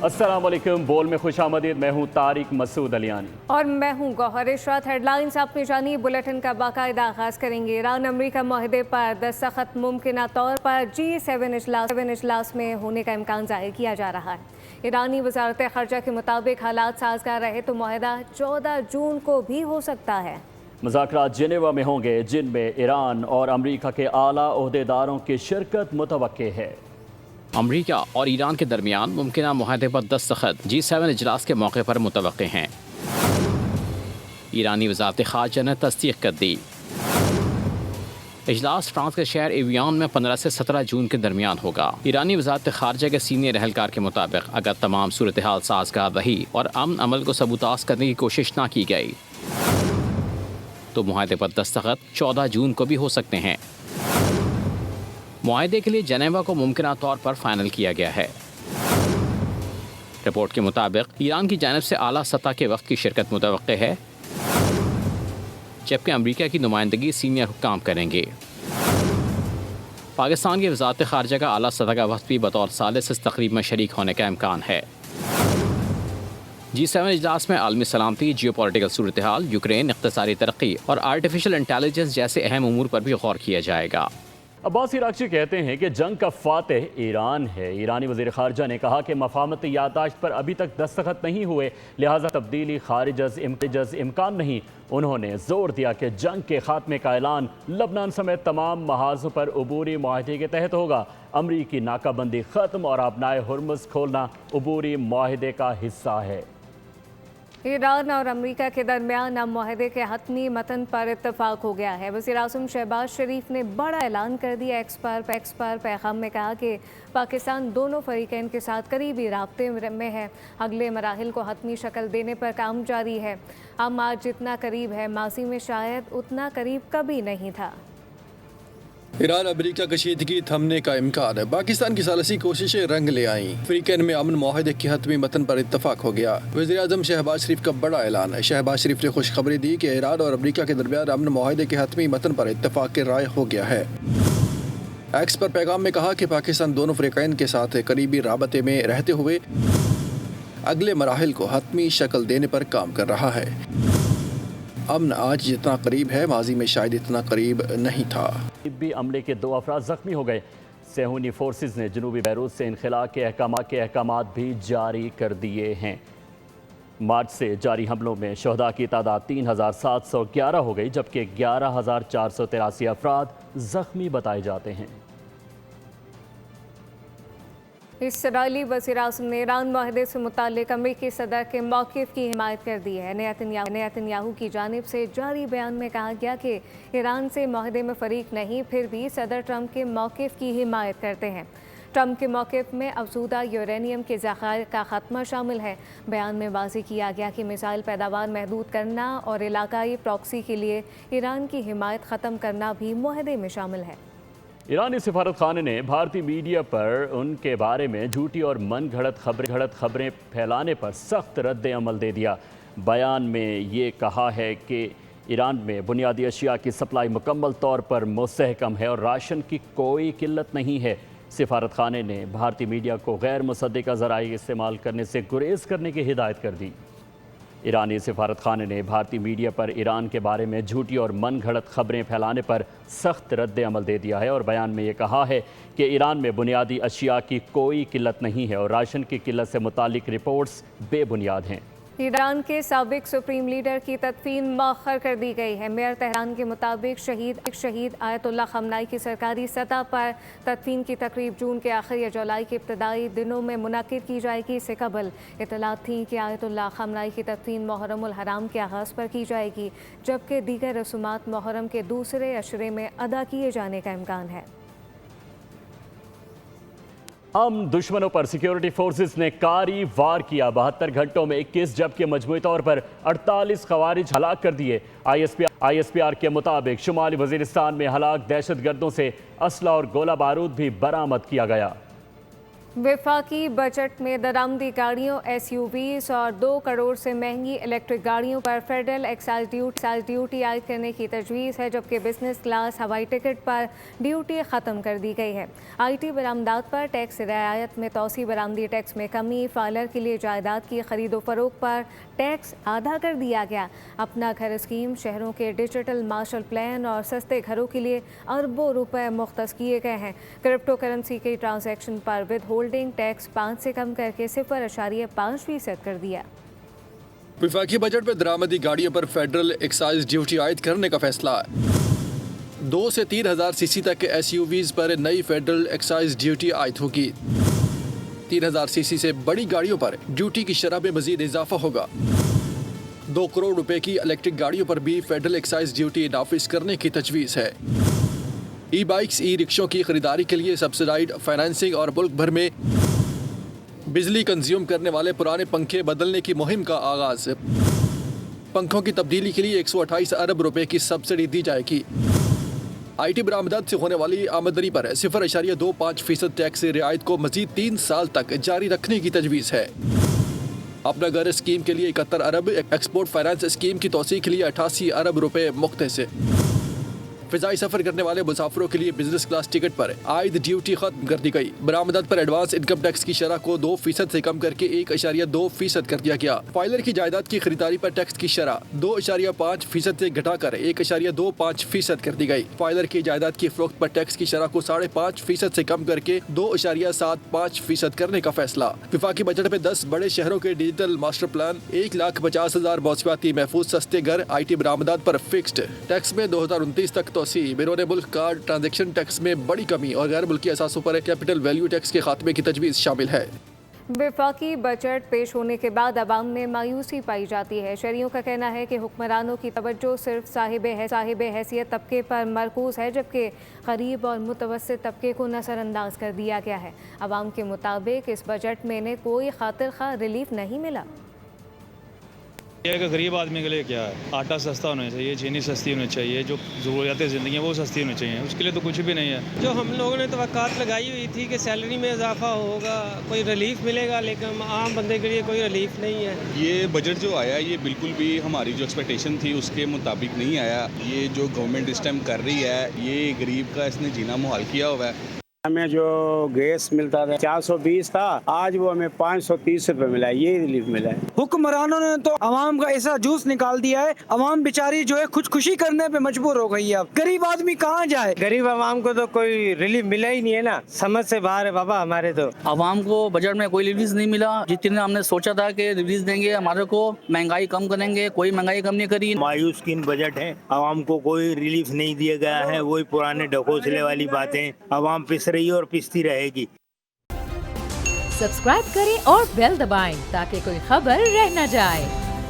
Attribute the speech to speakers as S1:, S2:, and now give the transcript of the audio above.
S1: अस्सलाम वालेकुम। बोल में खुशामदीद। मैं हूँ तारिक मसूद अलियानी
S2: और मैं हूँ गौहर इशरात। हेडलाइंस आपने जानी, बुलेटिन का बाकायदा आगाज़ करेंगे। ईरान अमरीका माहदे पर दस्तखत मुमकिन तौर पर G7 इजलास में होने का इम्कान जाहिर किया जा रहा है। ईरानी वजारत खर्जा के मुताबिक हालात साजगार रहे तो माहदा 14 जून को भी हो सकता है।
S1: मुज़ाकरात जिनेवा में होंगे, जिनमें ईरान और अमरीका के आला ओहदेदारों की शिरकत मुतवक्के है।
S3: अमरीका और ईरान के दरमियान मुमकिन मुआहदे पर दस्तखत G7 इजलास के मौके पर मुतवक्के हैं। ईरानी वजारत खारजा ने तस्दीक कर दी। इजलास फ्रांस के शहर एवियान में 15 से 17 जून के दरमियान होगा। ईरानी वजारत खारजा के सीनियर एहलकार के मुताबिक अगर तमाम सूरत हाल साजगार रही और अमन अमल को सबूताज करने की कोशिश ना की गई तो मुआहदे पर दस्तखत 14 जून को भी हो सकते हैं। मुआहदे के लिए जनेवा को मुमकिन तौर पर फाइनल किया गया है। रिपोर्ट के मुताबिक ईरान की जानिब से आला सतह के वक्त की शिरकत मुतवक्के है, जबकि अमरीका की नुमाइंदगी सीनियर हुक्काम करेंगे। पाकिस्तान की वजारत खारजा का आला सतह का वक्त भी बतौर सालिस इस तकरीब में शरीक होने का इम्कान है। G7 इजलास में आलमी सलामती, जियोपॉलिटिकल सूरत हाल, यूक्रेन, इक़्तिसादी तरक्की और आर्टिफिशियल इंटेलिजेंस जैसे अहम उमूर पर भी गौर किया जाएगा।
S1: अब्बास इराक़ची कहते हैं कि जंग का फातेह ईरान है। ईरानी वज़ीर ख़ारजा ने कहा कि मफ़ाहमती याददाश्त पर अभी तक दस्तखत नहीं हुए, लिहाजा तब्दीली खारिज इम्कान नहीं। उन्होंने जोर दिया कि जंग के खात्मे का ऐलान लबनान समेत तमाम महाजों पर अबूरी मुआहदे के तहत होगा। अमरीकी नाकाबंदी ख़त्म और अपनाए हुर्मुज़ खोलना अबूरी मुआहदे का हिस्सा है।
S2: ईरान और अमरीका के दरमियान अब मुआहदे के हतमी मतन पर इत्तफाक हो गया है। वज़ीर आज़म शहबाज शरीफ ने बड़ा ऐलान कर दिया। एक्स पर पैगाम में कहा कि पाकिस्तान दोनों फरीकैन के साथ करीबी राब्ते में है। अगले मराहिल को हतमी शक्ल देने पर काम जारी है। हम आज जितना करीब है, माजी में शायद उतना करीब कभी नहीं था।
S4: ईरान अमरीका कशीदगी थमने का इम्कान है। पाकिस्तान की सालसी कोशिशें रंग ले आईं। अफ्रीकन में अमन मुआहदे के हतमी मतन पर इत्तफाक हो गया। वज़ीर आज़म शहबाज शरीफ का बड़ा ऐलान है। शहबाज शरीफ ने खुशखबरी दी कि ईरान और अमरीका के दरमियान अमन मुआहदे के हतमी मतन पर इत्तफाक के राय हो गया है। एक्स पर पैगाम में कहा कि पाकिस्तान दोनों फ़रीकैन के साथ करीबी राबते में रहते हुए अगले मराहिल को हतमी शक्ल देने पर काम कर रहा है। अमन आज जितना करीब है, माजी में शायद इतना करीब नहीं था।
S1: भी हमले के 2 अफराद जख्मी हो गए। सेहूनी फोर्सेस ने जनूबी बैरूत से इनखला के अहकामात भी जारी कर दिए हैं। मार्च से जारी हमलों में शहदा की तादाद 3711 हो गई, जबकि 11483 अफराद जख्मी बताए जाते हैं।
S2: इसराइली वज़ीर आज़म ने ईरान मुआहदे से मुताल्लिक़ अमरीकी सदर के मौक़िफ़ की हिमायत कर दी है। नेतन्याहू की जानिब से जारी बयान में कहा गया कि ईरान से मुआहदे में फ़रीक नहीं, फिर भी सदर ट्रंप के मौक़िफ़ की हिमायत करते हैं। ट्रंप के मौक़िफ़ में अफज़ूदा यूरेनियम के ज़ख़ायर का ख़त्मा शामिल है। बयान में वाज़ेह किया गया कि मिसाइल पैदावार महदूद करना और इलाकाई प्रॉक्सी के लिए ईरान की हिमायत ख़त्म करना भी मुआहदे में शामिल है।
S1: ईरानी सिफारत खाने ने भारतीय मीडिया पर उनके बारे में झूठी और मन घड़त खबरें फैलाने पर सख्त रद्द अमल दे दिया। बयान में ये कहा है कि ईरान में बुनियादी अशिया की सप्लाई मुकम्मल तौर पर मुस्तहकम है और राशन की कोई किल्लत नहीं है। सिफारत खाने ने भारतीय मीडिया को गैर मुसद्दिक़ा ज़राए इस्तेमाल करने से गुरेज करने की हिदायत कर दी। ईरानी सिफारत खाने ने भारतीय मीडिया पर ईरान के बारे में झूठी और मन घड़त खबरें फैलाने पर सख्त रद्द अमल दे दिया है और बयान में ये कहा है कि ईरान में बुनियादी अशिया की कोई किल्लत नहीं है और राशन की किल्लत से मुतालिक रिपोर्ट्स बेबुनियाद हैं।
S2: ईरान के साबिक सुप्रीम लीडर की तदफीन मौखर कर दी गई है। मेयर तेहरान के मुताबिक शहीद आयतुल्लाह खमनाई की सरकारी सतह पर तदफीन की तकरीब जून के आखिर या जुलाई के इब्तदाई दिनों में मुनक़िद की जाएगी। इससे कबल इतलात थी कि आयतुल्लाह खमनाई की तदफीन मुहर्रमुल हराम के आगाज़ पर की जाएगी, जबकि दीगर रसूमात मुहर्रम के दूसरे अशरे में अदा किए जाने का इम्कान है।
S1: हम दुश्मनों पर सिक्योरिटी फोर्सेस ने कारी वार किया। 72 घंटों में 21, जबकि मजमूई तौर पर 48 खवारिज हलाक कर दिए। ISPR के मुताबिक शुमाली वजीरिस्तान में हलाक दहशत गर्दों से असला और गोला बारूद भी बरामद किया गया।
S2: वफाकी बजट में दरामदी गाड़ियों SUVs और 2 करोड़ से महंगी इलेक्ट्रिक गाड़ियों पर फेडरल एक्साइज ड्यूटी आयद करने की तजवीज़ है, जबकि बिजनेस क्लास हवाई टिकट पर ड्यूटी ख़त्म कर दी गई है। IT बरामदात पर टैक्स रियायत में तोसी, बरामदी टैक्स में कमी, फाइलर के लिए जायदाद की खरीदो फरोख्त पर टैक्स आधा कर दिया गया। अपना घर स्कीम, शहरों के डिजिटल मार्शल प्लान और सस्ते घरों के लिए अरबों रुपए मुख्तस किए गए हैं। क्रिप्टो करेंसी के ट्रांजैक्शन पर विद होल्डिंग टैक्स 5 से कम करके 0.5% कर दिया।
S4: वफाकी बजट में दरामदी गाड़ियों पर फेडरल एक्साइज ड्यूटी आयद करने का फैसला। 2 से 3,000 सीसी तक के SUVs पर नई फेडरल एक्साइज ड्यूटी आयद होगी। 3,000 सीसी से बड़ी गाड़ियों पर ड्यूटी की शरह में मजीद इजाफा होगा। 2 करोड़ रुपए की इलेक्ट्रिक गाड़ियों पर भी फेडरल एक्साइज ड्यूटी नाफिज करने की तजवीज़ है। ई-बाइक्स, ई-रिक्शों की खरीदारी के लिए सब्सिडाइड फाइनेंसिंग और मुल्क भर में बिजली कंज्यूम करने वाले पुराने पंखे बदलने की मुहिम का आगाज। पंखों की तब्दीली के लिए 128 अरब रुपए की सब्सिडी दी जाएगी। IT बरामदात से होने वाली आमदनी पर 0.25% टैक्स रियायत को मजीद 3 साल तक जारी रखने की तजवीज़ है। अपना घर स्कीम के लिए 71 अरब, एक्सपोर्ट फाइनेंस स्कीम की तोसी के लिए 88 अरब रुपए मुख्तस। फ़िज़ाई सफ़र करने वाले मुसाफिरों के लिए बिजनेस क्लास टिकट पर आयद ड्यूटी खत्म कर दी गई। बरामदात पर एडवांस इनकम टैक्स की शरह को 2% से कम करके 1.2% कर दिया गया। फाइलर की जायदाद की खरीदारी पर टैक्स की शरह 2.5% से घटाकर 1.25% कर दी गई। फाइलर की जायदाद की फरोख्त पर टैक्स की शरह को 5.5% से कम करके 2.75% करने का फैसला। वफाकी बजट में 10 बड़े शहरों के डिजिटल मास्टर प्लान, 1,50,000 मौसमियाती महफूज सस्ते घर, IT बरामदात पर फिक्स्ड टैक्स में 2029 तक बैरून मुल्क कार्ड ट्रांजैक्शन टैक्स में बड़ी कमी और गैर मुल्की असासों पर कैपिटल वैल्यू टैक्स के खात्मे की तजवीज़ शामिल है।
S2: वफाकी बजट पेश होने के बाद अवाम में मायूसी पाई जाती है। शहरियों का कहना है कि हुक्मरानों की तवज्जो सिर्फ साहिब हैसियत तबके पर मरकूज है, जबकि गरीब और मुतवस्सित तबके को नज़रअंदाज कर दिया गया है। अवाम के मुताबिक इस बजट में इन्हें कोई खातिर खा रिलीफ नहीं मिला।
S5: कि गरीब आदमी के लिए क्या है, आटा सस्ता होना चाहिए, चीनी सस्ती होनी चाहिए, जो ज़रूरियात ज़िंदगी है वो सस्ती होनी चाहिए, उसके लिए तो कुछ भी नहीं है।
S6: जो हम लोगों ने तवक्कात लगाई हुई थी कि सैलरी में इजाफा होगा, कोई रिलीफ मिलेगा, लेकिन आम बंदे के लिए कोई रिलीफ नहीं है।
S7: ये बजट जो आया ये बिल्कुल भी हमारी जो एक्सपेक्टेशन थी उसके मुताबिक नहीं आया। ये जो गवर्नमेंट इस टाइम कर रही है ये गरीब का इसने जीना मुहाल किया हुआ है।
S8: हमें जो गैस मिलता था 420 था, आज वो हमें 530 रुपए मिला है, ये रिलीफ मिला है।
S9: हुक्मरानों ने तो अवाम का ऐसा जूस निकाल दिया है, अवाम बेचारी जो है खुदकुशी करने पे मजबूर हो गई है। अब गरीब आदमी कहाँ जाए?
S10: गरीब अवाम को तो कोई रिलीफ मिला ही नहीं है ना, समझ से बाहर है बाबा हमारे। तो
S11: अवाम को बजट में कोई रिलीफ नहीं मिला। जितने हमने सोचा था कि रिलीफ देंगे हमारे को, महंगाई कम करेंगे, कोई महंगाई कम नहीं करी।
S12: मायूस किन बजट है, अवाम को कोई रिलीफ नहीं दिया गया है। वही पुराने ढकोसले वाली बातें, अवाम पिस रही और पिसती रहेगी।
S13: सब्सक्राइब करें और बेल दबाएं ताकि कोई खबर रह न जाए।